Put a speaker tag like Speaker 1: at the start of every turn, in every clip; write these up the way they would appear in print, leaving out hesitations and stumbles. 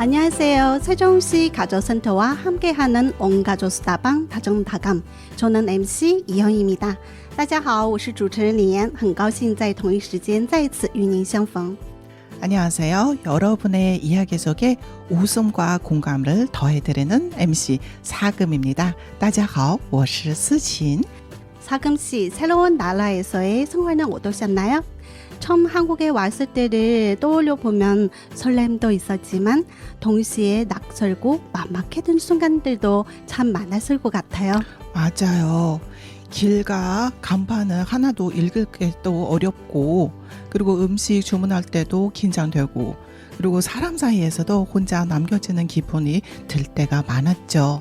Speaker 1: 안녕하세요. 세종시 가족센터와 함께하는 온가족 수다방 다정다감. 저는 MC 이현입니다. 大家好，我是主持人李岩，很高兴在同一时间再次与您相逢。
Speaker 2: 안녕하세요. 여러분의 이야기 속에 웃음과 공감을 더해드리는 MC 사금입니다. 大家好，我是思琴。
Speaker 1: 사금 씨, 새로운 나라에서의 생활은 어떠셨나요? 처음 한국에 왔을 때를 떠올려 보면 설렘도 있었지만 동시에 낯설고 막막했던 순간들도 참 많았을 것 같아요.
Speaker 2: 맞아요. 길과 간판은 하나도 읽기도 어렵고, 그리고 음식 주문할 때도 긴장되고, 그리고 사람 사이에서도 혼자 남겨지는 기분이 들 때가 많았죠.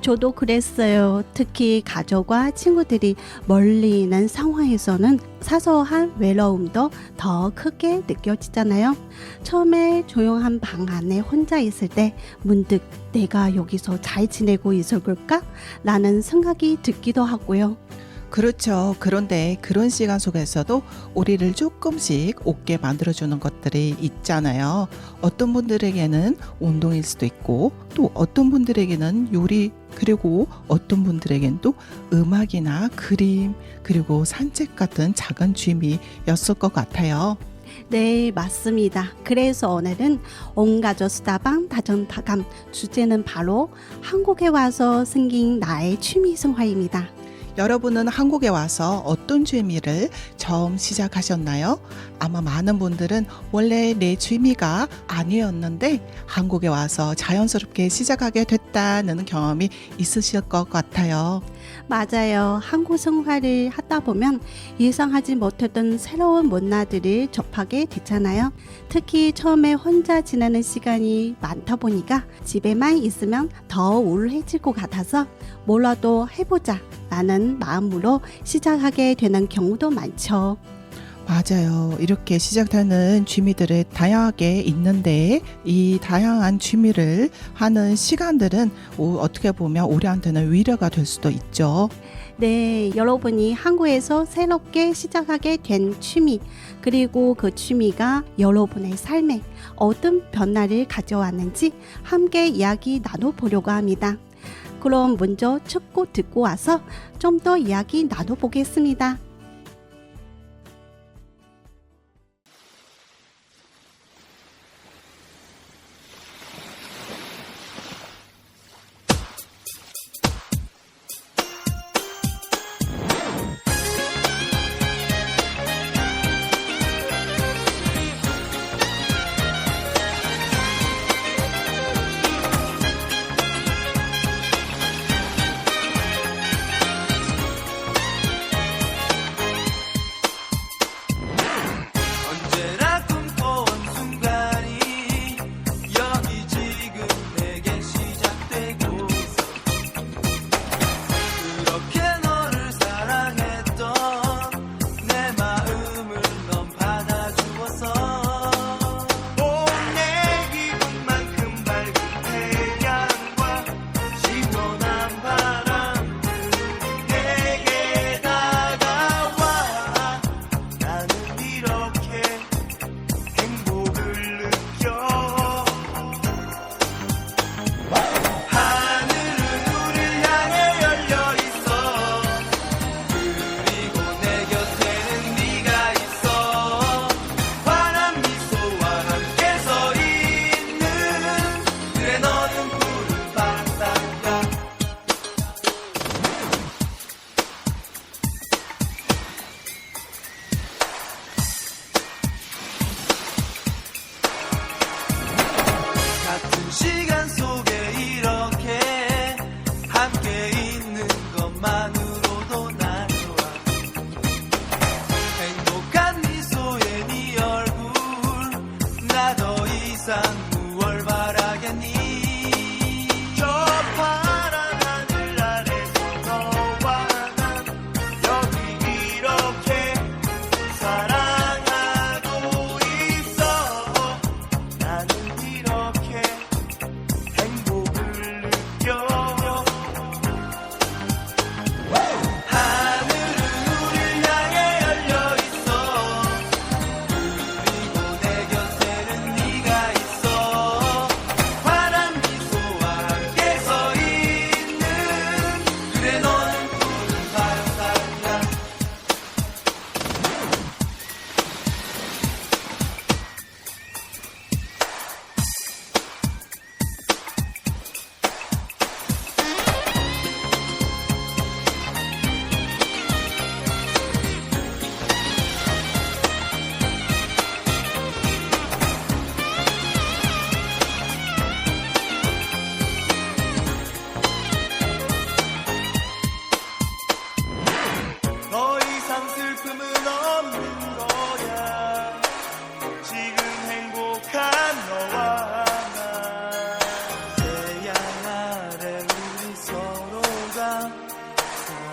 Speaker 1: 저도 그랬어요. 특히 가족과 친구들이 멀리 있는 상황에서는 사소한 외로움도 더 크게 느껴지잖아요. 처음에 조용한 방 안에 혼자 있을 때 문득 내가 여기서 잘 지내고 있을 걸까? 라는 생각이 들기도 하고요.
Speaker 2: 그렇죠. 그런데 그런 시간 속에서도 우리를 조금씩 웃게 만들어주는 것들이 있잖아요. 어떤 분들에게는 운동일 수도 있고, 또 어떤 분들에게는 요리, 그리고 어떤 분들에게는 또 음악이나 그림, 그리고 산책 같은 작은 취미였을 것 같아요.
Speaker 1: 네, 맞습니다. 그래서 오늘은 온가족 수다방 다정다감, 주제는 바로 한국에 와서 생긴 나의 취미 생활입니다.
Speaker 2: 여러분은 한국에 와서 어떤 취미를 처음 시작하셨나요? 아마 많은 분들은 원래 내 취미가 아니었는데 한국에 와서 자연스럽게 시작하게 됐다는 경험이 있으실 것 같아요.
Speaker 1: 맞아요. 한국 생활을 하다 보면 예상하지 못했던 새로운 문화들을 접하게 되잖아요. 특히 처음에 혼자 지내는 시간이 많다 보니까 집에만 있으면 더 우울해질 것 같아서 뭐라도 해보자 라는 마음으로 시작하게 되는 경우도 많죠.
Speaker 2: 맞아요. 이렇게 시작되는 취미들이 다양하게 있는데 이 다양한 취미를 하는 시간들은 어떻게 보면 우리한테는 위로가 될 수도 있죠.
Speaker 1: 네, 여러분이 한국에서 새롭게 시작하게 된 취미, 그리고 그 취미가 여러분의 삶에 어떤 변화를 가져왔는지 함께 이야기 나눠보려고 합니다. 그럼 먼저 첫 곡 듣고 와서 좀 더 이야기 나눠보겠습니다.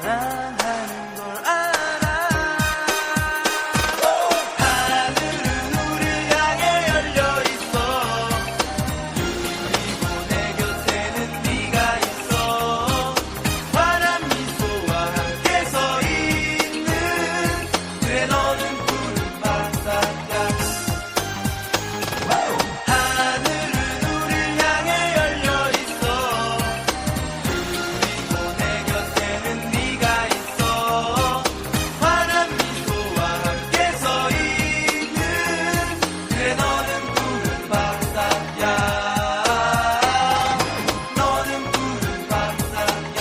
Speaker 3: 사랑하는 걸 알아. 하늘은 우릴 향해 열려 있어. 그리고 내 곁에는 네가 있어. 환한 미소와 함께 서 있는 그래 너는 푸른 바닷가. 하늘은 우릴 향해 열려 있어. 그리고 내 곁에는 네가 있어. 환한 미소와 함께 서 있는 그래 너는 푸른 바닷가. 너는 푸른 바닷가.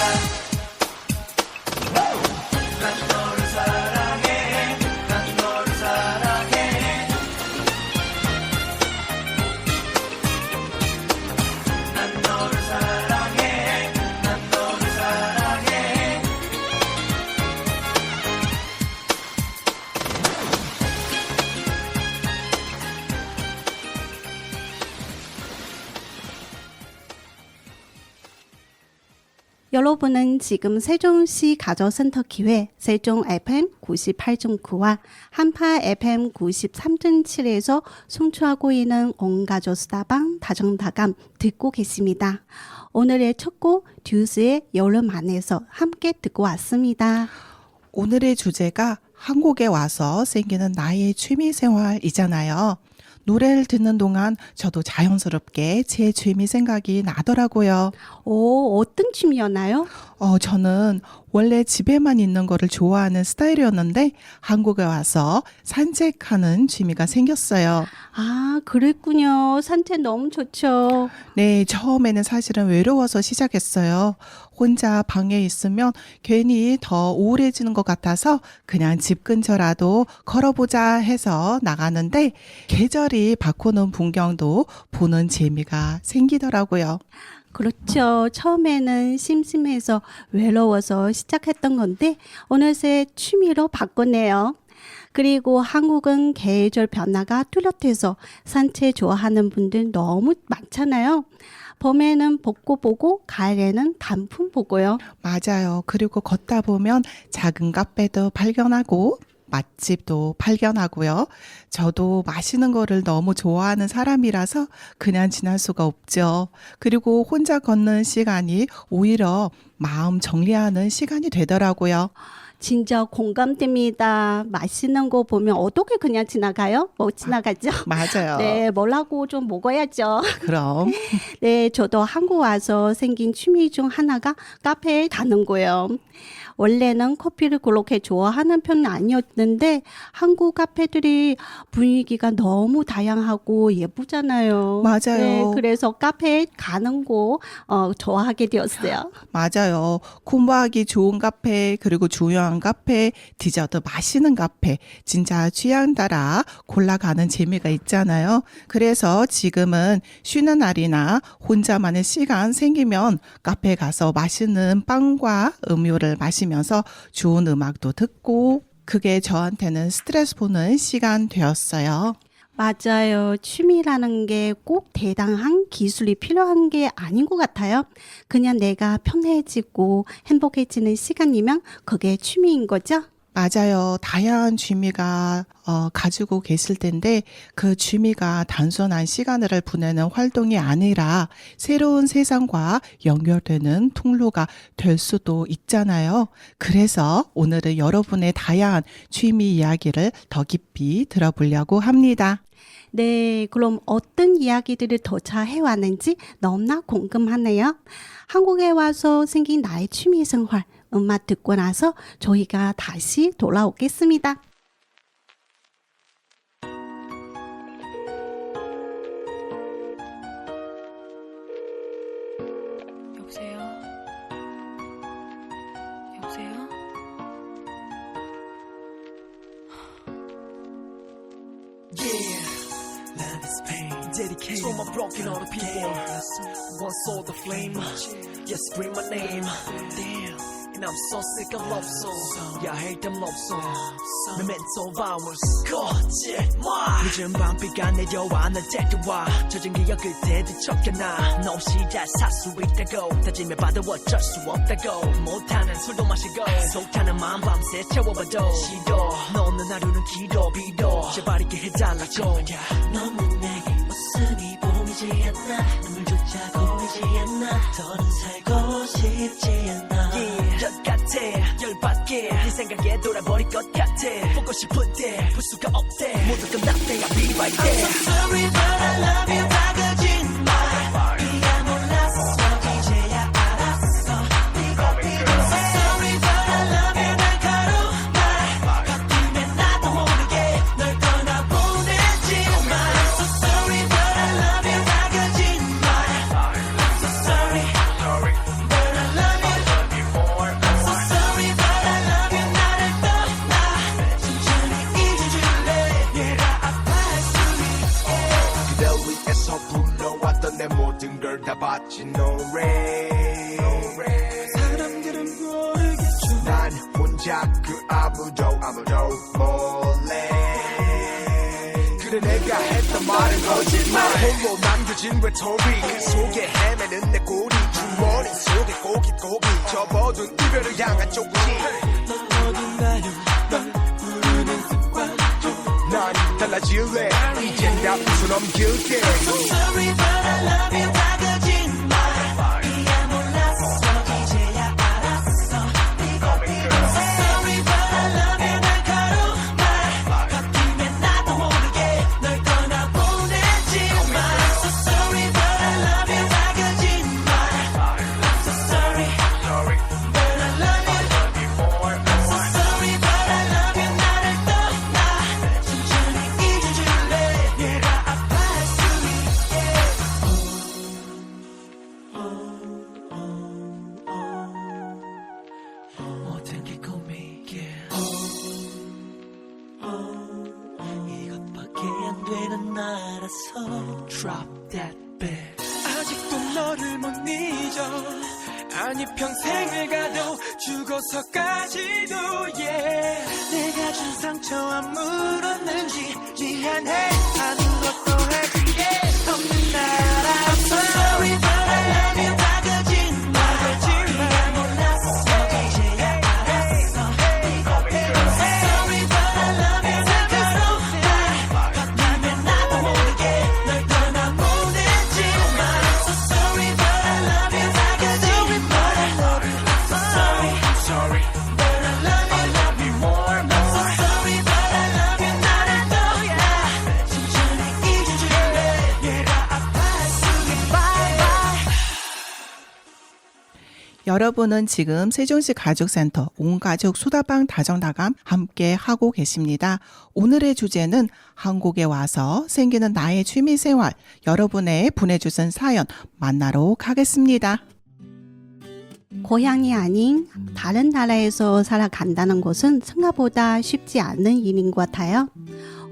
Speaker 3: 난 너를 사랑해. 난 너를 사랑해. 난 너를 사랑해. 난 너를 사랑해.
Speaker 1: 여러분은 지금 세종시 가족센터 기회 세종 FM 98.9와 한파 FM 93.7에서 송출하고 있는 온가족 수다방 다정다감 듣고 계십니다. 오늘의 첫 곡 듀스의 여름 안에서 함께 듣고 왔습니다.
Speaker 2: 오늘의 주제가 한국에 와서 생기는 나의 취미생활이잖아요. 노래를 듣는 동안 저도 자연스럽게 제 취미 생각이 나더라고요.
Speaker 1: 오, 어떤 취미였나요?
Speaker 2: 저는 원래 집에만 있는 거를 좋아하는 스타일이었는데 한국에 와서 산책하는 취미가 생겼어요.
Speaker 1: 아, 그랬군요. 산책 너무 좋죠.
Speaker 2: 네, 처음에는 사실은 외로워서 시작했어요. 혼자 방에 있으면 괜히 더 우울해지는 것 같아서 그냥 집 근처라도 걸어보자 해서 나가는데 계절이 바꾸는 풍경도 보는 재미가 생기더라고요.
Speaker 1: 그렇죠. 처음에는 심심해서 외로워서 시작했던 건데 어느새 취미로 바꿨네요. 그리고 한국은 계절 변화가 뚜렷해서 산책 좋아하는 분들 너무 많잖아요. 봄에는 벚꽃 보고 가을에는 단풍 보고요.
Speaker 2: 맞아요. 그리고 걷다 보면 작은 카페도 발견하고 맛집도 발견하고요. 저도 마시는 거를 너무 좋아하는 사람이라서 그냥 지날 수가 없죠. 그리고 혼자 걷는 시간이 오히려 마음 정리하는 시간이 되더라고요.
Speaker 1: 진짜 공감됩니다. 맛있는 거 보면 어떻게 그냥 지나가요? 못 지나가죠?
Speaker 2: 맞아요.
Speaker 1: 네, 뭐라고 좀 먹어야죠.
Speaker 2: 그럼
Speaker 1: 네, 저도 한국 와서 생긴 취미 중 하나가 카페에 가는 거예요. 원래는 커피를 그렇게 좋아하는 편은 아니었는데 한국 카페들이 분위기가 너무 다양하고 예쁘잖아요.
Speaker 2: 맞아요.
Speaker 1: 네, 그래서 카페에 가는 거 좋아하게 되었어요.
Speaker 2: 맞아요. 공부하기 좋은 카페, 그리고 조용한 카페, 디저트 맛있는 카페, 진짜 취향 따라 골라가는 재미가 있잖아요. 그래서 지금은 쉬는 날이나 혼자만의 시간 생기면 카페에 가서 맛있는 빵과 음료를 마시면서 좋은 음악도 듣고 그게 저한테는 스트레스 푸는 시간 되었어요.
Speaker 1: 맞아요. 취미라는 게 꼭 대단한 기술이 필요한 게 아닌 것 같아요. 그냥 내가 편해지고 행복해지는 시간이면 그게 취미인 거죠?
Speaker 2: 맞아요. 다양한 취미가 가지고 계실 텐데 그 취미가 단순한 시간을 보내는 활동이 아니라 새로운 세상과 연결되는 통로가 될 수도 있잖아요. 그래서 오늘은 여러분의 다양한 취미 이야기를 더 깊이 들어보려고 합니다.
Speaker 1: 네, 그럼 어떤 이야기들을 더 잘 해왔는지 너무나 궁금하네요. 한국에 와서 생긴 나의 취미 생활, 음악 듣고 나서 저희가 다시 돌아오겠습니다.
Speaker 4: 여보세요? 여보세요?
Speaker 3: Love is pain, dedicated to my broken hearted people. Once saw the flame, yes, scream my name. Damn, And I'm so sick of love song Yeah, I hate them love song Memento hours 거짓말 늦은 밤비가 내려와 날 데려와 젖은 기억 그때 뒤척여놔 너 없이 잘 살 수 있다고 다짐해봐도 어쩔 수 없다고 못하는 술도 마시고 속타는 마음 밤새 채워봐도 싫어 너 없는 하루는 길어 빌어 제발 있게 해달라고 너는 내게 웃음이 보이지 않나 눈물조차 보이지 않나 더는 살고 싶지 않아 열 같아 열받게 네 생각에 돌아버릴 것 같아 보고 싶은데 볼 수가 없대 모두 끝났대 I'll be right there I'm so sorry but I love you 다 거짓말 네가 몰랐어 이제야 알았어 네가 필요해 I'm so sorry but I love you 날카로운 말 바뀌면 나도 모르게 널 떠나보내지 마 I'm so sorry but I love you 다 거짓말 I'm so sorry but I love you I'm so sorry but I love you 나를 떠나 천천히 잊어줄래 얘가 아파할 수 있게
Speaker 5: 그댈 위해서 불러왔던 내 모든 걸 다 바친 노래
Speaker 3: 사람들은 모르겠죠
Speaker 5: 난 혼자 그 아무도 몰래 그래 내가 했던 말은 거짓말 홀로 남겨진 외톨이 그 속에 헤매는 내 꼬리 주머니 속에 고깃고기 접어둔 이별을 향한 쪽지
Speaker 3: 넌 어딘가요 널 부르는 습관
Speaker 5: 난 달라질래 이젠 다 웃어넘길게
Speaker 3: So sorry but I love you 다 거짓말 네가 몰랐어 이제야 알았어 네가 필요해 So sorry but I love you 날카로운 말 바뀌면 나도 모르게 널 떠나보내지 마 I'm so sorry but I love you 다 거짓말 I'm so sorry but I love you I'm so sorry but I love you 나를 떠나 천천히 잊어줄래 얘가 아파할 수 있게 모든 게 꿈이길 이것밖에 안 되는 나라서 Drop that beat 아직도 너를 못 잊어 아니 평생을 가도 죽어서까지도 yeah 내가 준 상처 아물었는지 미안해 하는 것도 해줄게 없는 나라 I'm so sorry but I love you 다 거짓말 네가 몰랐어 이제야 알았어 네가 필요해 I'm so sorry but I love you 날카로운 말 바뀌면 나도 모르게 널 떠나보내지 마 I'm so sorry but I love you 다 거짓말 I'm so sorry but I love you more I'm so sorry but I love you 나를 떠나 천천히 잊어줄래 얘가 아파할 수 있게 bye bye
Speaker 2: 여러분은 지금 세종시 가족센터 온가족 수다방 다정다감 함께 하고 계십니다. 오늘의 주제는 한국에 와서 생기는 나의 취미생활 여러분의 보내주신 사연 만나러 가겠습니다.
Speaker 1: 고향이 아닌 다른 나라에서 살아간다는 것은 생각보다 쉽지 않은 일인 것 같아요.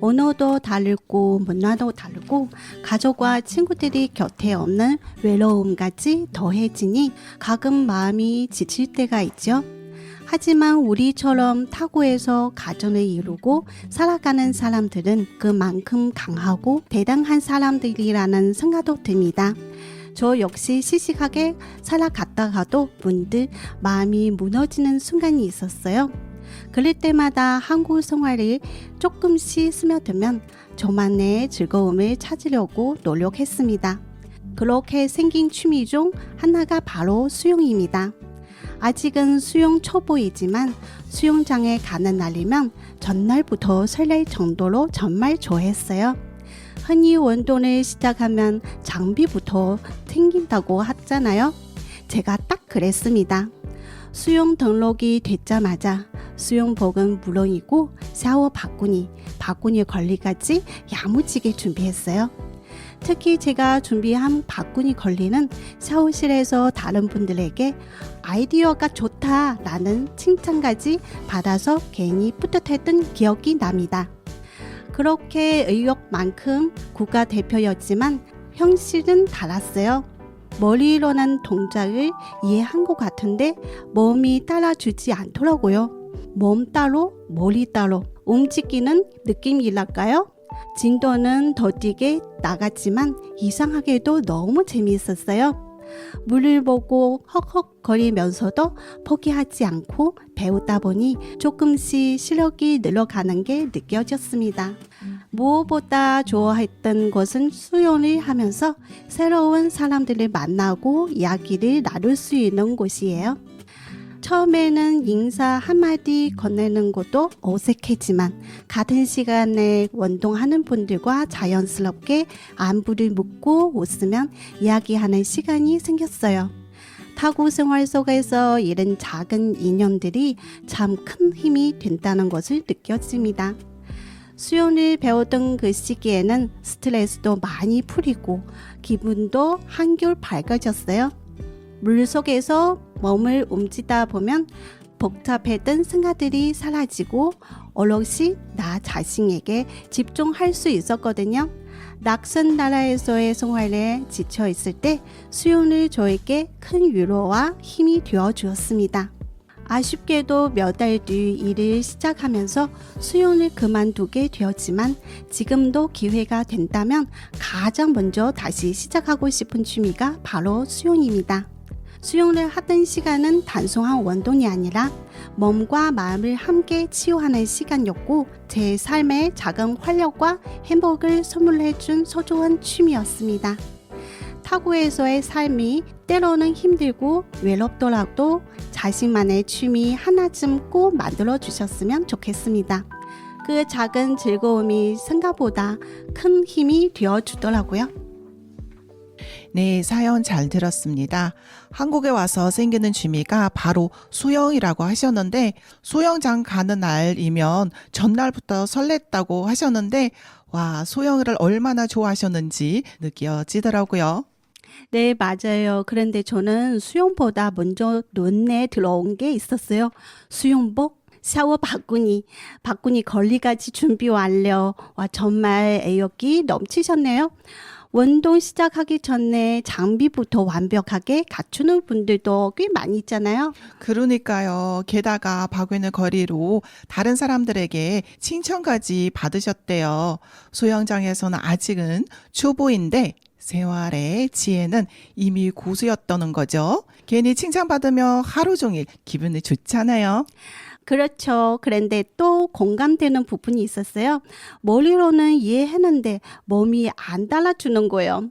Speaker 1: 언어도 다르고 문화도 다르고 가족과 친구들이 곁에 없는 외로움까지 더해지니 가끔 마음이 지칠 때가 있죠. 하지만 우리처럼 타국에서 가정을 이루고 살아가는 사람들은 그만큼 강하고 대단한 사람들이라는 생각도 듭니다. 저 역시 시시하게 살아갔다가도 문득 마음이 무너지는 순간이 있었어요. 그럴 때마다 한국 생활이 조금씩 스며들면 저만의 즐거움을 찾으려고 노력했습니다. 그렇게 생긴 취미 중 하나가 바로 수영입니다. 아직은 수영 초보이지만 수영장에 가는 날이면 전날부터 설렐 정도로 정말 좋아했어요. 흔히 운동을 시작하면 장비부터 생긴다고 하잖아요. 제가 딱 그랬습니다. 수영 등록이 됐자마자 수영복은 물론이고 샤워 바구니 걸리까지 야무지게 준비했어요. 특히 제가 준비한 바구니 걸리는 샤워실에서 다른 분들에게 아이디어가 좋다라는 칭찬까지 받아서 괜히 뿌듯했던 기억이 납니다. 그렇게 의욕만큼 국가대표였지만 현실은 달랐어요. 머리로 난 동작을 이해한 것 같은데 몸이 따라주지 않더라고요. 몸 따로 머리 따로 움직이는 느낌이랄까요? 진도는 더디게 나갔지만 이상하게도 너무 재미있었어요. 물을 보고 헉헉거리면서도 포기하지 않고 배우다 보니 조금씩 실력이 늘어가는 게 느껴졌습니다. 무엇보다 좋아했던 것은 수영을 하면서 새로운 사람들을 만나고 이야기를 나눌 수 있는 곳이에요. 처음에는 인사 한마디 건네는 것도 어색했지만 같은 시간에 운동하는 분들과 자연스럽게 안부를 묻고 웃으면 이야기하는 시간이 생겼어요. 타국 생활 속에서 이런 작은 인연들이 참 큰 힘이 된다는 것을 느꼈습니다. 수영을 배우던 그 시기에는 스트레스도 많이 풀리고 기분도 한결 밝아졌어요. 물속에서 몸을 움직이다 보면 복잡했던 생각들이 사라지고 오롯이 나 자신에게 집중할 수 있었거든요. 낯선 나라에서의 생활에 지쳐 있을 때 수영을 저에게 큰 위로와 힘이 되어 주었습니다. 아쉽게도 몇 달 뒤 일을 시작하면서 수영을 그만두게 되었지만 지금도 기회가 된다면 가장 먼저 다시 시작하고 싶은 취미가 바로 수영입니다. 수영을 하던 시간은 단순한 운동이 아니라 몸과 마음을 함께 치유하는 시간이었고 제 삶에 작은 활력과 행복을 선물해준 소중한 취미였습니다. 타국에서의 삶이 때로는 힘들고 외롭더라도 자신만의 취미 하나쯤 꼭 만들어 주셨으면 좋겠습니다. 그 작은 즐거움이 생각보다 큰 힘이 되어 주더라고요.
Speaker 2: 네, 사연 잘 들었습니다. 한국에 와서 생기는 취미가 바로 수영이라고 하셨는데 수영장 가는 날이면 전날부터 설렜다고 하셨는데 와, 수영을 얼마나 좋아하셨는지 느껴지더라고요.
Speaker 1: 네, 맞아요. 그런데 저는 수영보다 먼저 눈에 들어온 게 있었어요. 수영복, 샤워 바구니 걸리까지 준비 완료. 와, 정말 애욕이 넘치셨네요. 운동 시작하기 전에 장비부터 완벽하게 갖추는 분들도 꽤 많이 있잖아요.
Speaker 2: 그러니까요. 게다가 바구니 거리로 다른 사람들에게 칭찬까지 받으셨대요. 수영장에서는 아직은 초보인데 생활의 지혜는 이미 고수였다는 거죠. 괜히 칭찬받으면 하루 종일 기분이 좋잖아요.
Speaker 1: 그렇죠. 그런데 또 공감되는 부분이 있었어요. 머리로는 이해했는데 몸이 안 따라주는 거예요.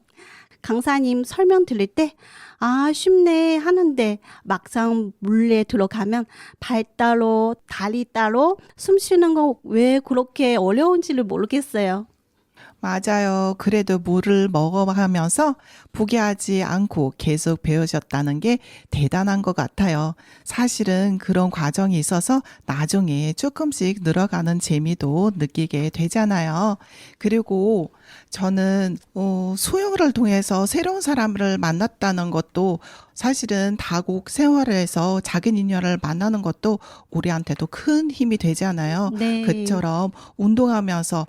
Speaker 1: 강사님 설명 들을 때 쉽네 하는데 막상 물에 들어가면 발 따로 다리 따로 숨 쉬는 거 왜 그렇게 어려운지를 모르겠어요.
Speaker 2: 맞아요. 그래도 물을 먹어가면서 포기하지 않고 계속 배우셨다는 게 대단한 것 같아요. 사실은 그런 과정이 있어서 나중에 조금씩 늘어가는 재미도 느끼게 되잖아요. 그리고 저는 수영을 통해서 새로운 사람을 만났다는 것도 사실은 다국 생활에서 작은 인연을 만나는 것도 우리한테도 큰 힘이 되잖아요.
Speaker 1: 네.
Speaker 2: 그처럼 운동하면서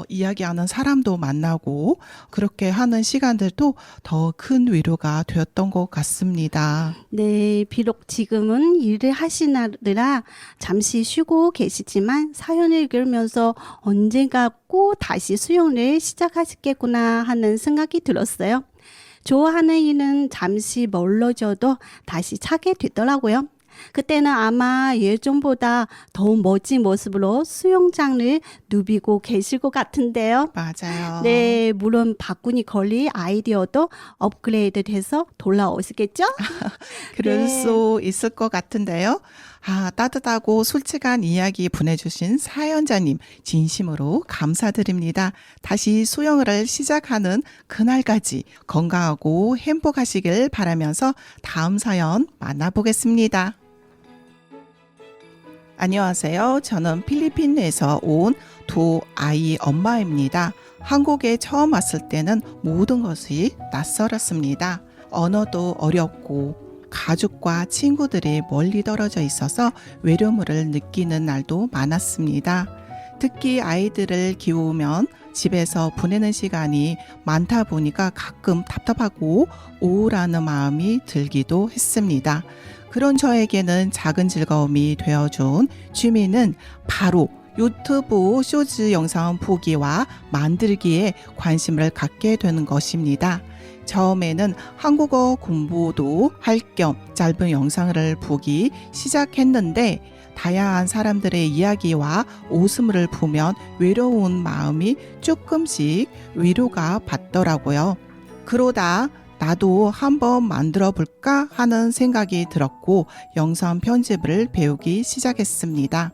Speaker 2: 이야기하는 사람도 만나고 그렇게 하는 시간들도 더 큰 위로가 되었던 것 같습니다.
Speaker 1: 네, 비록 지금은 일을 하시느라 잠시 쉬고 계시지만 사연을 읽으면서 언젠가 꼭 다시 수영을 시작하시겠구나 하는 생각이 들었어요. 좋아하는 일은 잠시 멀어져도 다시 찾게 되더라고요. 그때는 아마 예전보다 더 멋진 모습으로 수영장을 누비고 계실 것 같은데요.
Speaker 2: 맞아요.
Speaker 1: 네, 물론 바구니 걸리 아이디어도 업그레이드 돼서 돌아오시겠죠?
Speaker 2: 그럴
Speaker 1: 네.
Speaker 2: 수 있을 것 같은데요. 따뜻하고 솔직한 이야기 보내주신 사연자님 진심으로 감사드립니다. 다시 수영을 시작하는 그날까지 건강하고 행복하시길 바라면서 다음 사연 만나보겠습니다. 안녕하세요. 저는 필리핀에서 온 두 아이 엄마입니다. 한국에 처음 왔을 때는 모든 것이 낯설었습니다. 언어도 어렵고 가족과 친구들이 멀리 떨어져 있어서 외로움을 느끼는 날도 많았습니다. 특히 아이들을 키우면 집에서 보내는 시간이 많다 보니까 가끔 답답하고 우울한 마음이 들기도 했습니다. 그런 저에게는 작은 즐거움이 되어준 취미는 바로 유튜브 쇼츠 영상 보기와 만들기에 관심을 갖게 되는 것입니다. 처음에는 한국어 공부도 할 겸 짧은 영상을 보기 시작했는데 다양한 사람들의 이야기와 웃음을 보면 외로운 마음이 조금씩 위로가 받더라고요. 그러다 나도 한번 만들어 볼까 하는 생각이 들었고 영상 편집을 배우기 시작했습니다.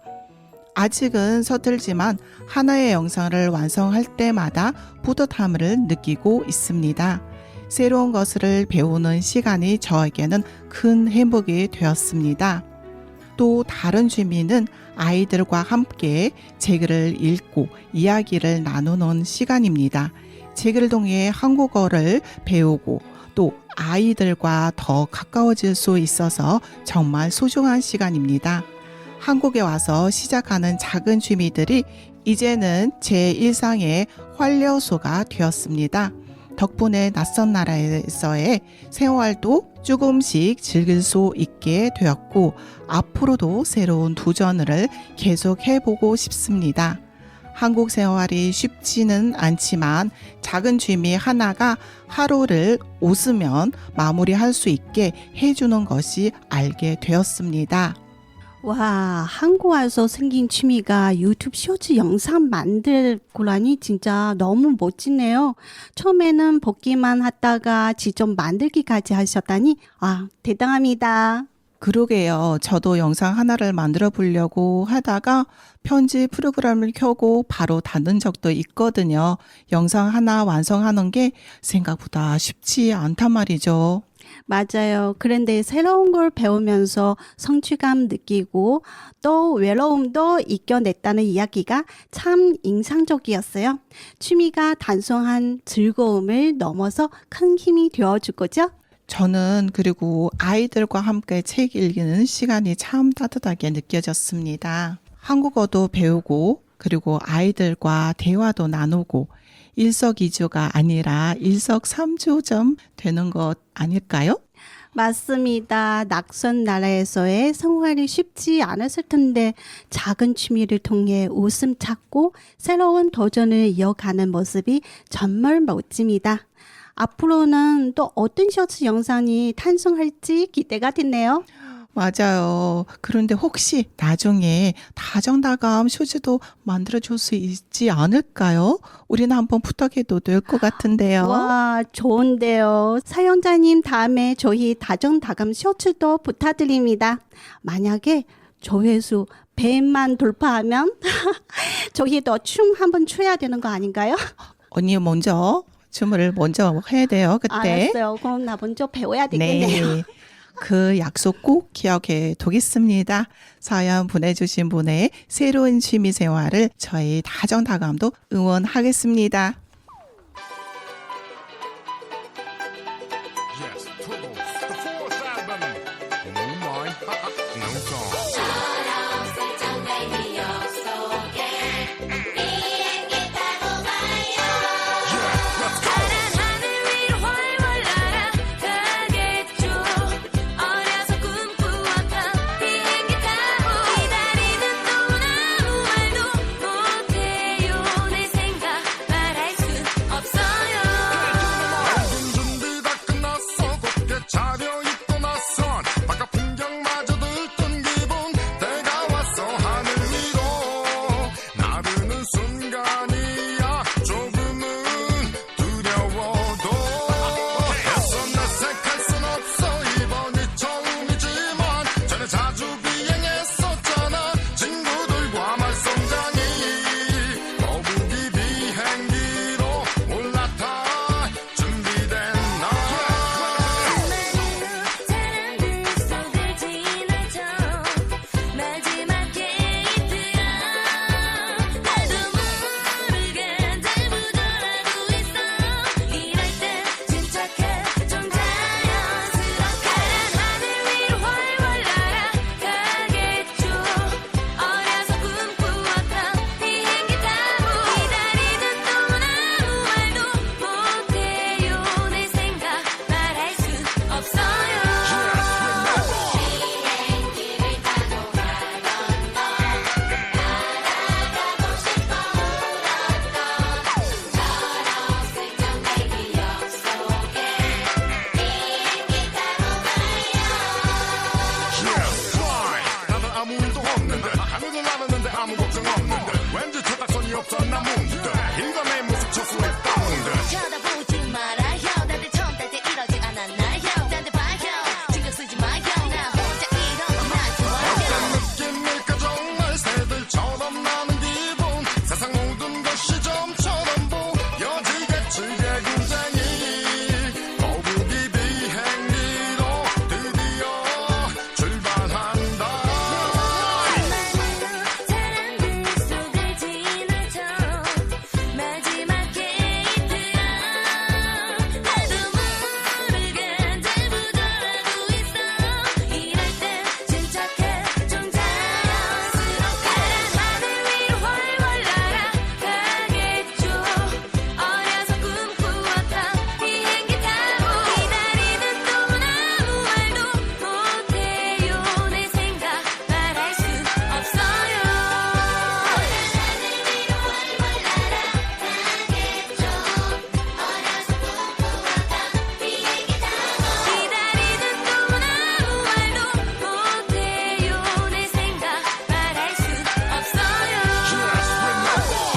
Speaker 2: 아직은 서툴지만 하나의 영상을 완성할 때마다 뿌듯함을 느끼고 있습니다. 새로운 것을 배우는 시간이 저에게는 큰 행복이 되었습니다. 또 다른 취미는 아이들과 함께 책을 읽고 이야기를 나누는 시간입니다. 책을 통해 한국어를 배우고 또 아이들과 더 가까워질 수 있어서 정말 소중한 시간입니다. 한국에 와서 시작하는 작은 취미들이 이제는 제 일상의 활력소가 되었습니다. 덕분에 낯선 나라에서의 생활도 조금씩 즐길 수 있게 되었고 앞으로도 새로운 도전을 계속 해보고 싶습니다. 한국 생활이 쉽지는 않지만 작은 취미 하나가 하루를 웃으면 마무리할 수 있게 해주는 것이 알게 되었습니다.
Speaker 1: 와, 한국 와서 생긴 취미가 유튜브 쇼츠 영상 만들 거라니 진짜 너무 멋지네요. 처음에는 보기만 하다가 직접 만들기까지 하셨다니 대단합니다.
Speaker 2: 그러게요. 저도 영상 하나를 만들어 보려고 하다가 편집 프로그램을 켜고 바로 닫는 적도 있거든요. 영상 하나 완성하는 게 생각보다 쉽지 않단 말이죠.
Speaker 1: 맞아요. 그런데 새로운 걸 배우면서 성취감 느끼고 또 외로움도 이겨냈다는 이야기가 참 인상적이었어요. 취미가 단순한 즐거움을 넘어서 큰 힘이 되어줄 거죠?
Speaker 2: 저는 그리고 아이들과 함께 책 읽는 시간이 참 따뜻하게 느껴졌습니다. 한국어도 배우고 그리고 아이들과 대화도 나누고 일석이조가 아니라 일석삼조점 되는 것 아닐까요?
Speaker 1: 맞습니다. 낯선 나라에서의 생활이 쉽지 않았을 텐데 작은 취미를 통해 웃음 찾고 새로운 도전을 이어가는 모습이 정말 멋집니다. 앞으로는 또 어떤 쇼츠 영상이 탄생할지 기대가 되네요.
Speaker 2: 맞아요. 그런데 혹시 나중에 다정다감 쇼츠도 만들어줄 수 있지 않을까요? 우리는 한번 부탁해도 될 것 같은데요.
Speaker 1: 와, 좋은데요. 사연자님 다음에 저희 다정다감 쇼츠도 부탁드립니다. 만약에 조회수 100만 돌파하면 저희도 춤 한번 춰야 되는 거 아닌가요?
Speaker 2: 언니 먼저 춤을 먼저 해야 돼요. 그때.
Speaker 1: 알았어요. 그럼 나 먼저 배워야 되겠네요.
Speaker 2: 네. 그 약속 꼭 기억해 두겠습니다. 사연 보내주신 분의 새로운 취미 생활을 저희 다정다감도 응원하겠습니다.
Speaker 5: Yes, Turbo, the fourth album. No mind, no song.
Speaker 6: 기다리는 동안 아무 말도 못해요. 내 생각 말할 수
Speaker 5: 것도 없는데 하늘을 나르는데 아무 걱정 없는데 왠지 초딱선이 없었나 문득 이거 내 모습 처수했다운데
Speaker 6: 쳐다보지 말아요 다들 처음 딸 때 이러지 않았나요 딴 데 봐요 신경 쓰지 마요 나 혼자 이런 나 좋아요
Speaker 5: 어떤 느낌일까 정말 새들처럼 나는 기분 세상 모든 것이 좀처럼 보여지겠지 굉장히 거북이 비행기로 드디어 출발한다
Speaker 6: 사람들 속을 지나쳐 마지막 게이트야 나도 모르게 잘부정하고 있어 이럴 땐 침착해 좀 자연스럽게 하늘 위로 훨훨 날아가겠죠 어려서 꿈꾸었던 비행기 타고 기다리는 동안 아무 말도 못해요 내 생각 말할 수 없어요 하늘 위로 훨훨 날아가겠죠 어려서 꿈꾸었던 비행기 타고 기다리는 동안 아무 말도 못해요 내 생각 말할 수 없어요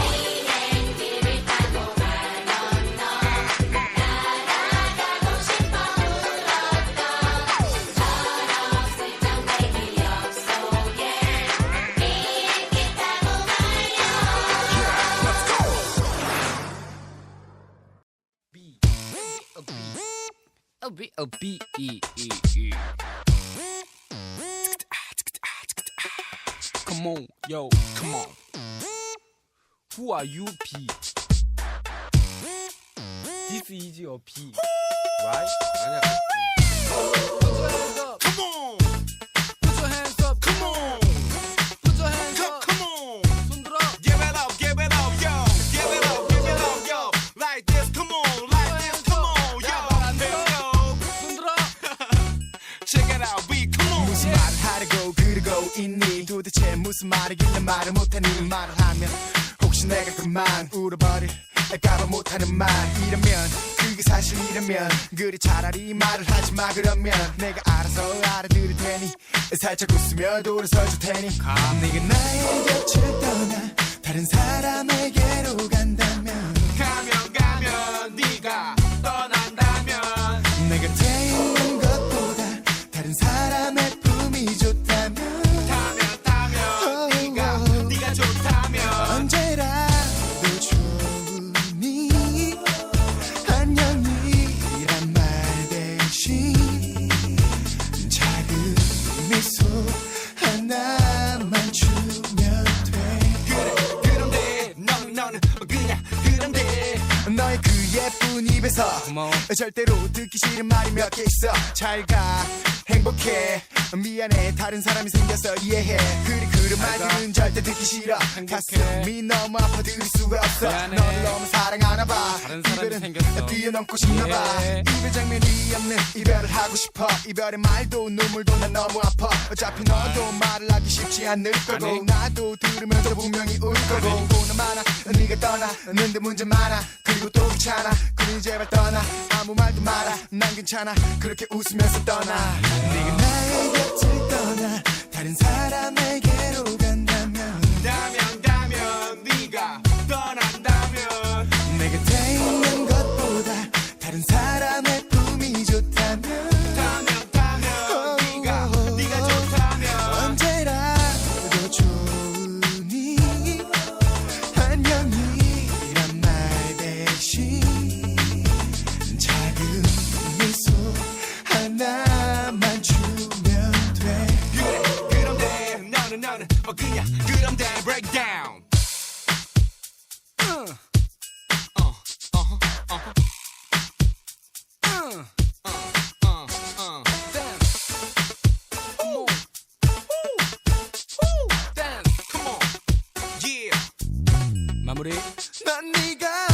Speaker 6: 비행기를 타고 가던 너 날아가고 싶어 울었던 철없을 정도의 기억 속에 비행기 타고
Speaker 7: Come on, yo, come on. Who are you, P? This is your P, right? Come on, put your hands up. Come on, put your hands up. Come on, 손 들어.
Speaker 5: Give it up, give it up, yo. Give it up, give it up, yo. Like this, come on, like this, come on, yo. Here we go.
Speaker 7: 손 들어.
Speaker 5: Check it out, beat, come on. 무슨 말을 하려고 그러고 있니? 도대체 무슨 말이길래 말을 못하니? 말을 하면 혹시 내가 그만 울어버릴까봐 못하는 말이라면 그게 사실이라면 그래 차라리 말을 하지 마 그러면 내가 알아서 알아들을 테니 살짝 웃으며 돌아서 줄 테니 네가 나의 곁을 떠나 다른 사람에게로 간다면 가면 네가 떠난다면 내 곁에 있는 것보다 다른 사람의 품이 좋다면 네가 좋다면 언제라도 좋으니 안녕이란 말 대신 작은 미소 하나만 주면 돼 그래 그런데 너는 그냥 그런데 너의 그 예쁜 입에서
Speaker 7: 고마워.
Speaker 5: 절대로 듣기 싫은 말이 몇 개 있어 잘 가 행복해 미안해 다른 사람이 생겨서 이해해 그래 그런 말들은 절대 듣기 싫어 가슴이 너무 아파 들을 수가 없어
Speaker 7: 미안해.
Speaker 5: 너를 너무 사랑하나 봐
Speaker 7: 다른 사람이
Speaker 5: 이별은
Speaker 7: 생겼어.
Speaker 5: 뛰어넘고 싶나 봐
Speaker 7: 이해해.
Speaker 5: 이별 장면이 없는 이별을 하고 싶어 이별의 말도 눈물도 난 너무 아파 어차피 너도 말을 하기 쉽지 않을 거고
Speaker 7: 아니.
Speaker 5: 나도 들으면서 분명히 울 거고 오나 마나 네가 떠나는데 문제 많아 그리고 또 귀찮아 그러니 제발 떠나 아무 말도 마라 난 괜찮아 그렇게 웃으면서 떠나 네가 나의 곁을 떠나 다른 사람에게로 간다면 네가 떠난다면 내 곁에 있는 것보다 다른 사람의 품이 좋다면 네가 좋다면 언제라도 좋으니 안녕이란 말 대신 작은 미소 하나만 주면 돼 그래 그런데 너는 그냥 그런데 breakdown
Speaker 7: 마무리.
Speaker 5: 난 네가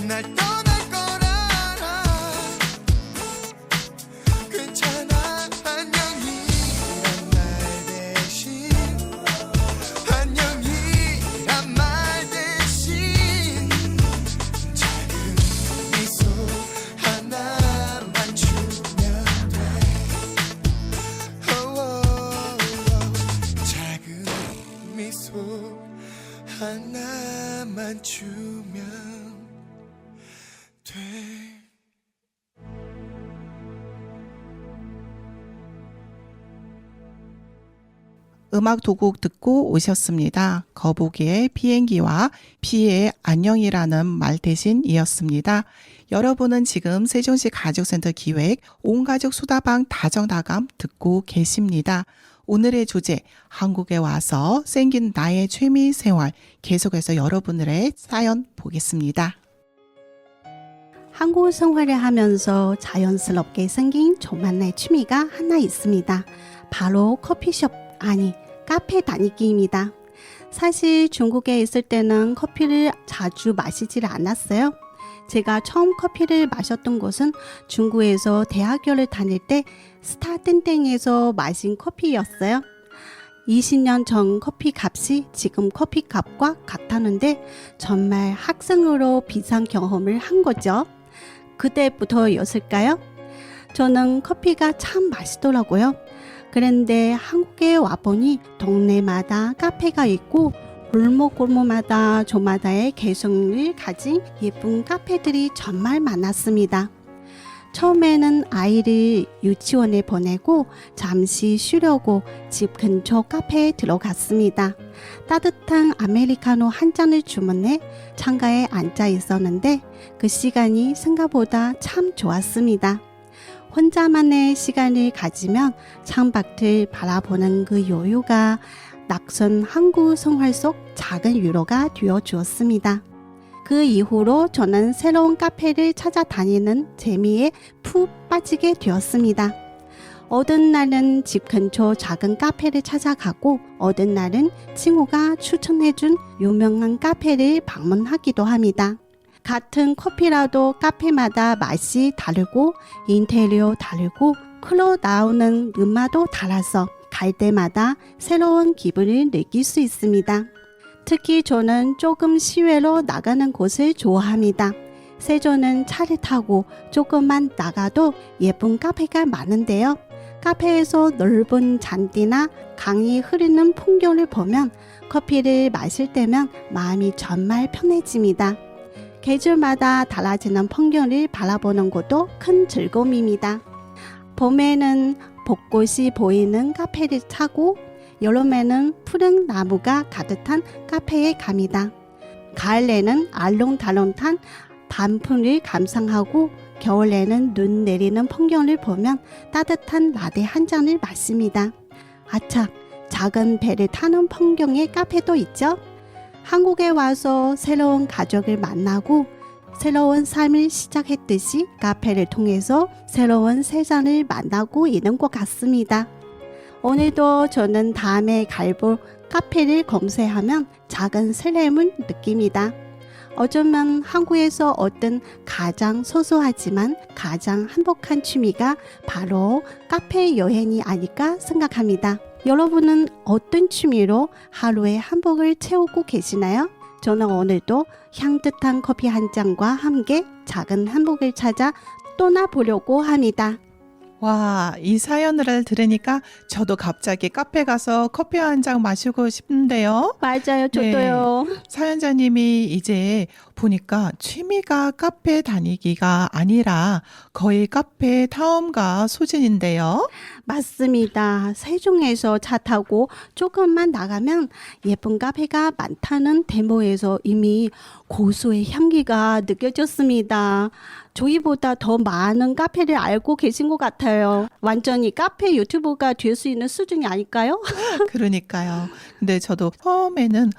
Speaker 5: 날 떠날 걸 알아 괜찮아 안녕이란 말 대신 안녕이란 말 대신 작은 미소 하나만 주면 돼 하나만 주면 돼.
Speaker 2: 음악 두 곡 듣고 오셨습니다. 거북이의 비행기와 피의 안녕이라는 말 대신이었습니다. 여러분은 지금 세종시 가족센터 기획 온가족 수다방 다정다감 듣고 계십니다. 오늘의 주제, 한국에 와서 생긴 나의 취미 생활, 계속해서 여러분들의 사연 보겠습니다.
Speaker 1: 한국 생활을 하면서 자연스럽게 생긴 저만의 취미가 하나 있습니다. 바로 커피숍, 아니 카페 다니기입니다. 사실 중국에 있을 때는 커피를 자주 마시질 않았어요. 제가 처음 커피를 마셨던 곳은 중국에서 대학교를 다닐 때 스타 땡땡에서 마신 커피였어요. 20년 전 커피 값이 지금 커피 값과 같았는데 정말 학생으로 비싼 경험을 한 거죠. 그때부터였을까요? 저는 커피가 참 맛있더라고요. 그런데 한국에 와보니 동네마다 카페가 있고 골목골목마다 저마다의 개성을 가진 예쁜 카페들이 정말 많았습니다. 처음에는 아이를 유치원에 보내고 잠시 쉬려고 집 근처 카페에 들어갔습니다. 따뜻한 아메리카노 한 잔을 주문해 창가에 앉아 있었는데 그 시간이 생각보다 참 좋았습니다. 혼자만의 시간을 가지면 창밖을 바라보는 그 여유가 낯선 한국 생활 속 작은 위로가 되어주었습니다. 그 이후로 저는 새로운 카페를 찾아다니는 재미에 푹 빠지게 되었습니다. 어떤 날은 집 근처 작은 카페를 찾아가고 어떤 날은 친구가 추천해준 유명한 카페를 방문하기도 합니다. 같은 커피라도 카페마다 맛이 다르고 인테리어 다르고 흘러나오는 음악도 달라서 갈 때마다 새로운 기분을 느낄 수 있습니다. 특히 저는 조금 시외로 나가는 곳을 좋아합니다. 세종은 차를 타고 조금만 나가도 예쁜 카페가 많은데요. 카페에서 넓은 잔디나 강이 흐르는 풍경을 보면 커피를 마실 때면 마음이 정말 편해집니다. 계절마다 달라지는 풍경을 바라보는 것도 큰 즐거움입니다. 봄에는 벚꽃이 보이는 카페를 타고 여름에는 푸른 나무가 가득한 카페에 갑니다. 가을에는 알록달록한 단풍을 감상하고 겨울에는 눈 내리는 풍경을 보면 따뜻한 라떼 한 잔을 마십니다. 아차, 작은 배를 타는 풍경의 카페도 있죠. 한국에 와서 새로운 가족을 만나고 새로운 삶을 시작했듯이 카페를 통해서 새로운 세상을 만나고 있는 것 같습니다. 오늘도 저는 다음에 갈볼 카페를 검색하면 작은 설렘을 느낍니다. 어쩌면 한국에서 어떤 가장 소소하지만 가장 행복한 취미가 바로 카페 여행이 아닐까 생각합니다. 여러분은 어떤 취미로 하루의 행복을 채우고 계시나요? 저는 오늘도 향긋한 커피 한 잔과 함께 작은 행복을 찾아 떠나보려고 합니다.
Speaker 2: 와, 이 사연을 들으니까 저도 갑자기 카페 가서 커피 한 잔 마시고 싶은데요.
Speaker 1: 맞아요, 저도요.
Speaker 2: 사연자님이 이제 보니까 취미가 카페 다니기가 아니라 거의 카페 탐험가 수준인데요.
Speaker 1: 맞습니다. 세종에서 차 타고 조금만 나가면 예쁜 카페가 많다는 데모에서 이미 고수의 향기가 느껴졌습니다. 저희보다 더 많은 카페를 알고 계신 것 같아요. 완전히 카페 유튜버가 될 수 있는 수준이 아닐까요?
Speaker 2: 그러니까요. 근데 저도 처음에는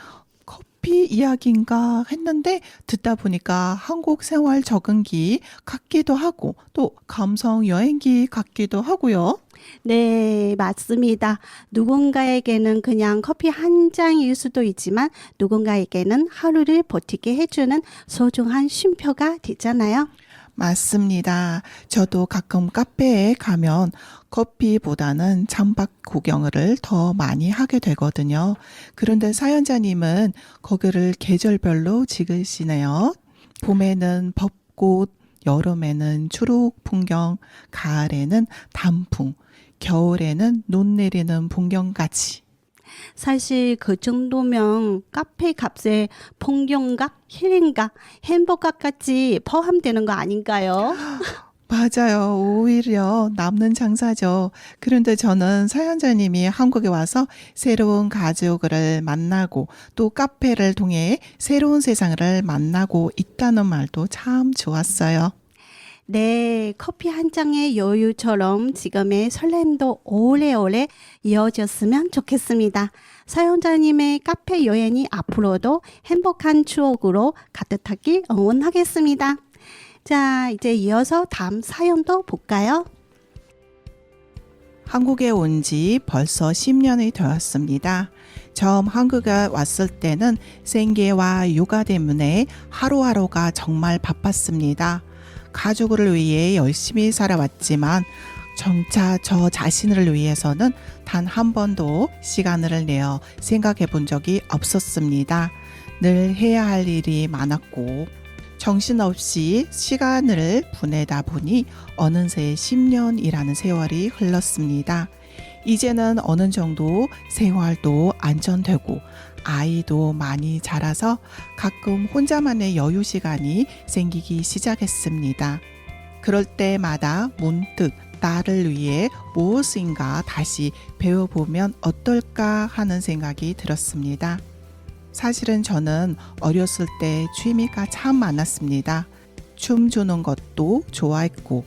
Speaker 2: 커피 이야기인가 했는데 듣다 보니까 한국 생활 적응기 같기도 하고 또 감성 여행기 같기도 하고요.
Speaker 1: 네, 맞습니다. 누군가에게는 그냥 커피 한 잔일 수도 있지만 누군가에게는 하루를 버티게 해주는 소중한 쉼표가 되잖아요.
Speaker 2: 맞습니다. 저도 가끔 카페에 가면 커피보다는 창밖 구경을 더 많이 하게 되거든요. 그런데 사연자님은 거기를 계절별로 찍으시네요. 봄에는 벚꽃, 여름에는 초록 풍경, 가을에는 단풍, 겨울에는 눈 내리는 풍경까지.
Speaker 1: 사실 그 정도면 카페 값에 풍경값, 힐링값, 행복값까지 포함되는 거 아닌가요?
Speaker 2: 맞아요. 오히려 남는 장사죠. 그런데 저는 사연자님이 한국에 와서 새로운 가족을 만나고 또 카페를 통해 새로운 세상을 만나고 있다는 말도 참 좋았어요.
Speaker 1: 네, 커피 한 잔의 여유처럼 지금의 설렘도 오래오래 이어졌으면 좋겠습니다. 사연자님의 카페 여행이 앞으로도 행복한 추억으로 가득하길 응원하겠습니다. 자, 이제 이어서 다음 사연도 볼까요?
Speaker 2: 한국에 온 지 벌써 10년이 되었습니다. 처음 한국에 왔을 때는 생계와 육아 때문에 하루하루가 정말 바빴습니다. 가족을 위해 열심히 살아왔지만 정작 저 자신을 위해서는 단 한 번도 시간을 내어 생각해 본 적이 없었습니다. 늘 해야 할 일이 많았고 정신없이 시간을 보내다 보니 어느새 10년이라는 세월이 흘렀습니다. 이제는 어느 정도 생활도 안정되고 아이도 많이 자라서 가끔 혼자만의 여유 시간이 생기기 시작했습니다. 그럴 때마다 문득 나를 위해 무엇인가 다시 배워보면 어떨까 하는 생각이 들었습니다. 사실은 저는 어렸을 때 취미가 참 많았습니다. 춤추는 것도 좋아했고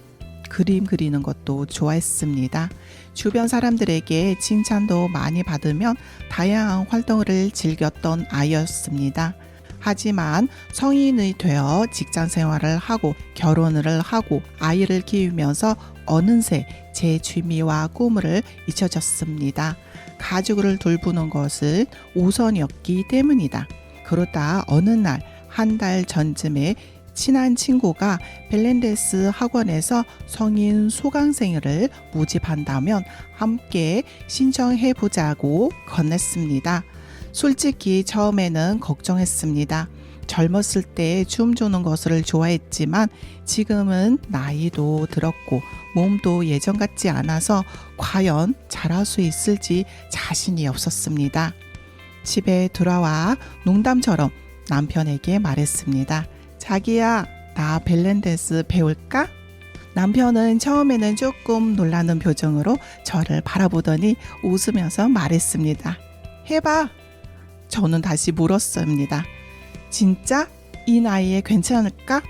Speaker 2: 그림 그리는 것도 좋아했습니다. 주변 사람들에게 칭찬도 많이 받으면 다양한 활동을 즐겼던 아이였습니다. 하지만 성인이 되어 직장 생활을 하고 결혼을 하고 아이를 키우면서 어느새 제 취미와 꿈을 잊혀졌습니다. 가족을 돌보는 것을 우선이었기 때문이다. 그러다 어느 날 한 달 전쯤에 친한 친구가 벨렌데스 학원에서 성인 수강생을 모집한다면 함께 신청해보자고 건넸습니다. 솔직히 처음에는 걱정했습니다. 젊었을 때 춤추는 것을 좋아했지만 지금은 나이도 들었고 몸도 예전 같지 않아서 과연 잘할 수 있을지 자신이 없었습니다. 집에 돌아와 농담처럼 남편에게 말했습니다. 자기야, 나 벨렌댄스 배울까? 남편은 처음에는 조금 놀라는 표정으로 저를 바라보더니 웃으면서 말했습니다. 해봐. 저는 다시 물었습니다. 진짜? 이 나이에 괜찮을까?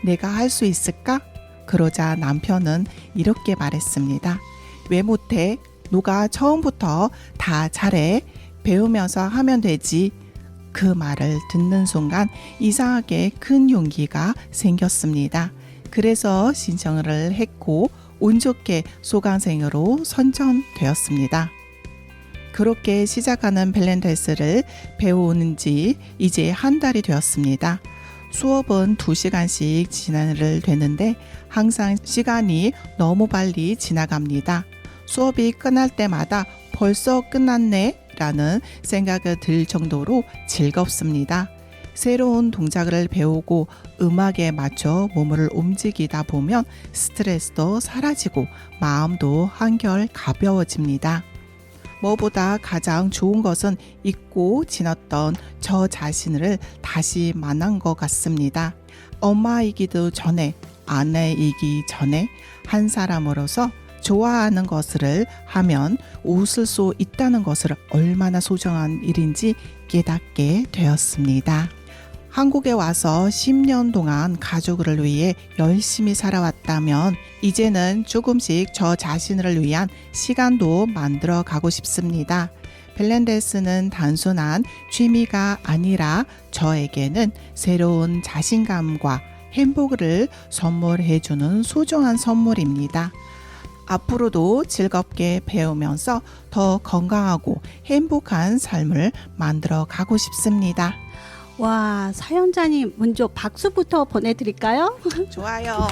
Speaker 2: 내가 할 수 있을까? 그러자 남편은 이렇게 말했습니다. 왜 못해? 누가 처음부터 다 잘해? 배우면서 하면 되지. 그 말을 듣는 순간 이상하게 큰 용기가 생겼습니다. 그래서 신청을 했고 운 좋게 수강생으로 선정되었습니다. 그렇게 시작하는 벨렌댄스를 배우는 지 이제 한 달이 되었습니다. 수업은 2시간씩 진행을 되는데 항상 시간이 너무 빨리 지나갑니다. 수업이 끝날 때마다 벌써 끝났네 라는 생각이 들 정도로 즐겁습니다. 새로운 동작을 배우고 음악에 맞춰 몸을 움직이다 보면 스트레스도 사라지고 마음도 한결 가벼워집니다. 무엇보다 가장 좋은 것은 잊고 지났던 저 자신을 다시 만난 것 같습니다. 엄마이기도 전에, 아내이기 전에 한 사람으로서 좋아하는 것을 하면 웃을 수 있다는 것을 얼마나 소중한 일인지 깨닫게 되었습니다. 한국에 와서 10년 동안 가족을 위해 열심히 살아왔다면 이제는 조금씩 저 자신을 위한 시간도 만들어 가고 싶습니다. 벨렌댄스는 단순한 취미가 아니라 저에게는 새로운 자신감과 행복을 선물해주는 소중한 선물입니다. 앞으로도 즐겁게 배우면서 더 건강하고 행복한 삶을 만들어 가고 싶습니다.
Speaker 1: 와, 사연자님 먼저 박수부터 보내드릴까요?
Speaker 2: 좋아요.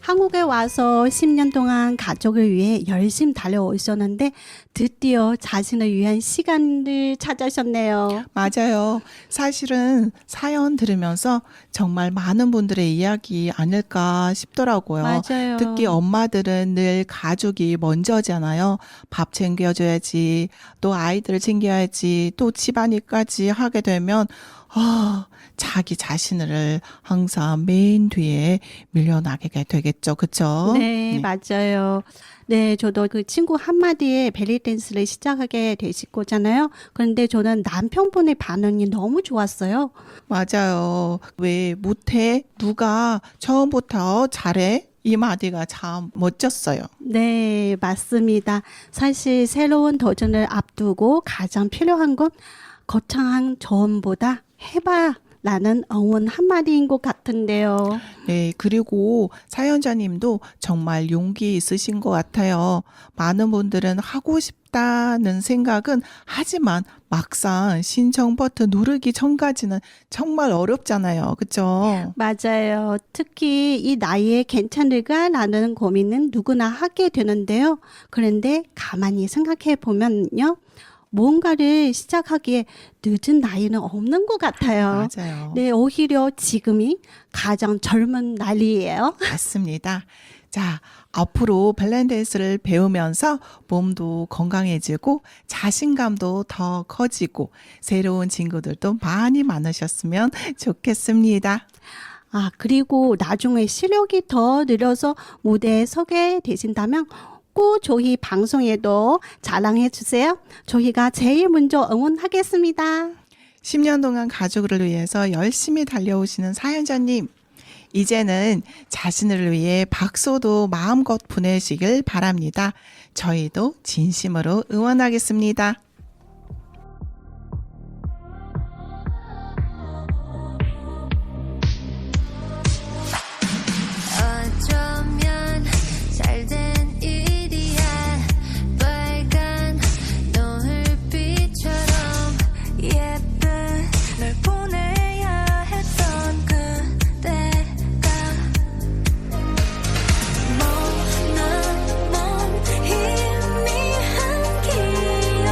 Speaker 1: 한국에 와서 10년 동안 가족을 위해 열심히 달려오셨는데 드디어 자신을 위한 시간을 찾으셨네요.
Speaker 2: 맞아요. 사실은 사연 들으면서 정말 많은 분들의 이야기 아닐까 싶더라고요.
Speaker 1: 맞아요.
Speaker 2: 특히 엄마들은 늘 가족이 먼저잖아요. 밥 챙겨줘야지, 또 아이들을 챙겨야지, 또 집안일까지 하게 되면 자기 자신을 항상 맨 뒤에 밀려나게 되겠죠. 그렇죠?
Speaker 1: 네, 맞아요. 네, 저도 그 친구 한마디에 벨리 댄스를 시작하게 되실 거잖아요. 그런데 저는 남편분의 반응이 너무 좋았어요.
Speaker 2: 맞아요. 왜 못해? 누가 처음부터 잘해? 이 마디가 참 멋졌어요.
Speaker 1: 네, 맞습니다. 사실 새로운 도전을 앞두고 가장 필요한 건 거창한 조언보다 해봐 라는 응원 한마디인 것 같은데요.
Speaker 2: 네, 그리고 사연자님도 정말 용기 있으신 것 같아요. 많은 분들은 하고 싶다는 생각은 하지만 막상 신청 버튼 누르기 전까지는 정말 어렵잖아요. 그렇죠?
Speaker 1: 맞아요. 특히 이 나이에 괜찮을까 라는 고민은 누구나 하게 되는데요. 그런데 가만히 생각해 보면요. 뭔가를 시작하기에 늦은 나이는 없는 것 같아요.
Speaker 2: 맞아요.
Speaker 1: 네, 오히려 지금이 가장 젊은 나이예요.
Speaker 2: 맞습니다. 자, 앞으로 밸런댄스를 배우면서 몸도 건강해지고 자신감도 더 커지고 새로운 친구들도 많이 많으셨으면 좋겠습니다.
Speaker 1: 아, 그리고 나중에 실력이 더 늘어서 무대에 서게 되신다면 꼭 저희 방송에도 자랑해 주세요. 저희가 제일 먼저 응원하겠습니다.
Speaker 2: 10년 동안 가족을 위해서 열심히 달려오시는 사연자님, 이제는 자신을 위해 박수도 마음껏 보내시길 바랍니다. 저희도 진심으로 응원하겠습니다.
Speaker 6: 어쩌면 잘된 일이야 빨간 노을빛처럼 예쁜 널 보내야 했던 그때가 머나먼 희미한 기억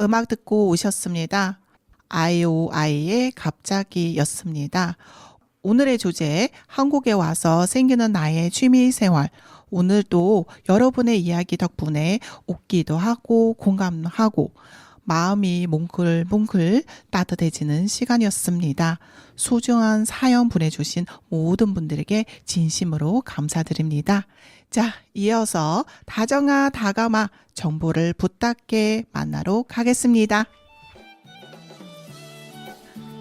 Speaker 2: 음악 듣고 오셨습니다. IOI의 갑자기였습니다. 오늘의 주제, 한국에 와서 생기는 나의 취미생활. 오늘도 여러분의 이야기 덕분에 웃기도 하고 공감하고 마음이 뭉클뭉클 따뜻해지는 시간이었습니다. 소중한 사연 보내주신 모든 분들에게 진심으로 감사드립니다. 자, 이어서 다정아 다감아 정보를 부탁해 만나러 가겠습니다.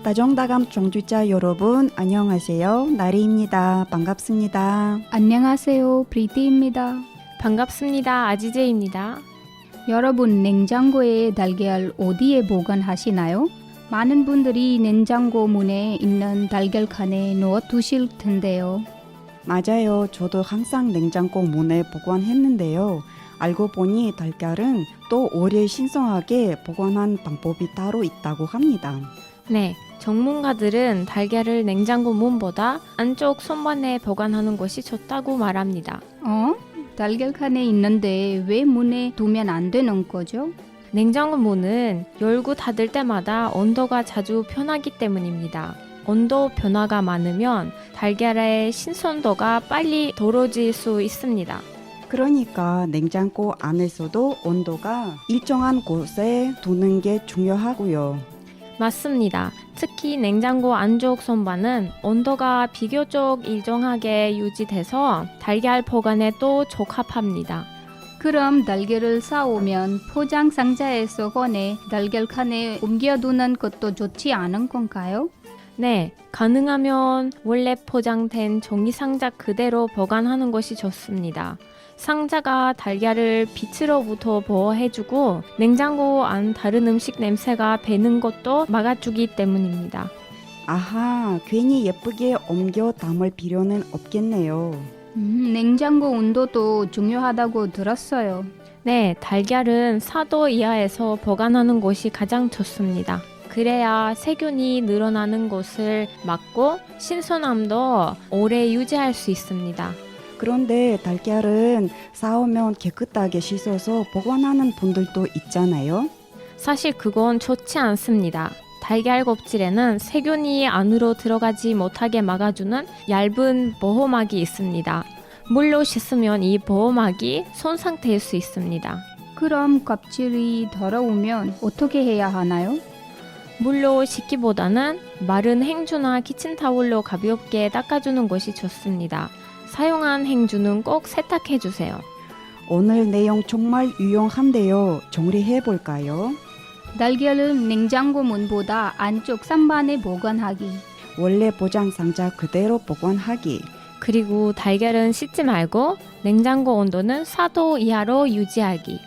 Speaker 8: 다정다감 청취자 여러분 안녕하세요. 나리입니다. 반갑습니다.
Speaker 9: 안녕하세요. 브리티입니다.
Speaker 4: 반갑습니다. 아지제입니다.
Speaker 9: 여러분 냉장고에 달걀 어디에 보관하시나요? 많은 분들이 냉장고 문에 있는 달걀 칸에 넣어 두실 텐데요.
Speaker 8: 맞아요. 저도 항상 냉장고 문에 보관했는데요. 알고 보니 달걀은 또 오래 신선하게 보관한 방법이 따로 있다고 합니다.
Speaker 4: 네, 전문가들은 달걀을 냉장고 문보다 안쪽 선반에 보관하는 것이 좋다고 말합니다.
Speaker 9: 달걀 칸에 있는데 왜 문에 두면 안 되는 거죠?
Speaker 4: 냉장고 문은 열고 닫을 때마다 온도가 자주 변하기 때문입니다. 온도 변화가 많으면 달걀의 신선도가 빨리 떨어질 수 있습니다.
Speaker 8: 그러니까 냉장고 안에서도 온도가 일정한 곳에 두는 게 중요하고요.
Speaker 4: 맞습니다. 특히 냉장고 안쪽 선반은 온도가 비교적 일정하게 유지돼서 달걀 보관에 또 적합합니다.
Speaker 9: 그럼 달걀을 사오면 포장 상자에서 꺼내 달걀 칸에 옮겨두는 것도 좋지 않은 건가요?
Speaker 4: 네, 가능하면 원래 포장된 종이 상자 그대로 보관하는 것이 좋습니다. 상자가 달걀을 빛으로부터 보호해주고 냉장고 안 다른 음식 냄새가 배는 것도 막아주기 때문입니다.
Speaker 8: 아하, 괜히 예쁘게 옮겨 담을 필요는 없겠네요.
Speaker 9: 냉장고 온도도 중요하다고 들었어요.
Speaker 4: 네, 달걀은 4도 이하에서 보관하는 것이 가장 좋습니다. 그래야 세균이 늘어나는 것을 막고 신선함도 오래 유지할 수 있습니다.
Speaker 8: 그런데 달걀은 사오면 깨끗하게 씻어서 보관하는 분들도 있잖아요.
Speaker 4: 사실 그건 좋지 않습니다. 달걀 껍질에는 세균이 안으로 들어가지 못하게 막아주는 얇은 보호막이 있습니다. 물로 씻으면 이 보호막이 손상될 수 있습니다.
Speaker 9: 그럼 껍질이 더러우면 어떻게 해야 하나요?
Speaker 4: 물로 씻기보다는 마른 행주나 키친타올로 가볍게 닦아주는 것이 좋습니다. 사용한 행주는 꼭 세탁해주세요.
Speaker 8: 오늘 내용 정말 유용한데요. 정리해 볼까요?
Speaker 9: 달걀은 냉장고 문보다 안쪽 선반에 보관하기.
Speaker 8: 원래 포장 상자 그대로 보관하기.
Speaker 4: 그리고 달걀은 씻지 말고 냉장고 온도는 4도 이하로 유지하기.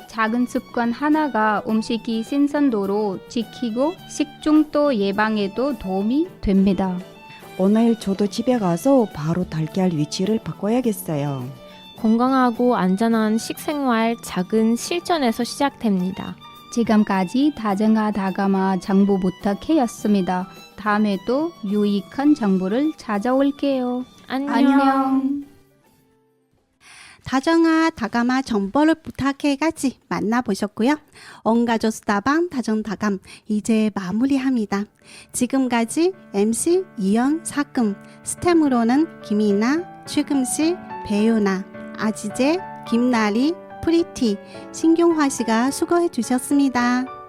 Speaker 9: 작은 습관 하나가 음식이 신선도로 지키고 식중독 예방에도 도움이 됩니다.
Speaker 8: 오늘 저도 집에 가서 바로 달걀 위치를 바꿔야겠어요.
Speaker 4: 건강하고 안전한 식생활 작은 실천에서 시작됩니다.
Speaker 9: 지금까지 다정아 다감아 정보 부탁해였습니다. 다음에도 유익한 정보를 찾아올게요. 안녕.
Speaker 1: 다정아 다감아 정보를 부탁해까지 만나보셨고요. 온가족 수다방 다정다감 이제 마무리합니다. 지금까지 MC 이연 사금, 스템으로는 김이나, 최금실, 배유나, 아지제, 김나리, 프리티, 신경화 씨가 수고해 주셨습니다.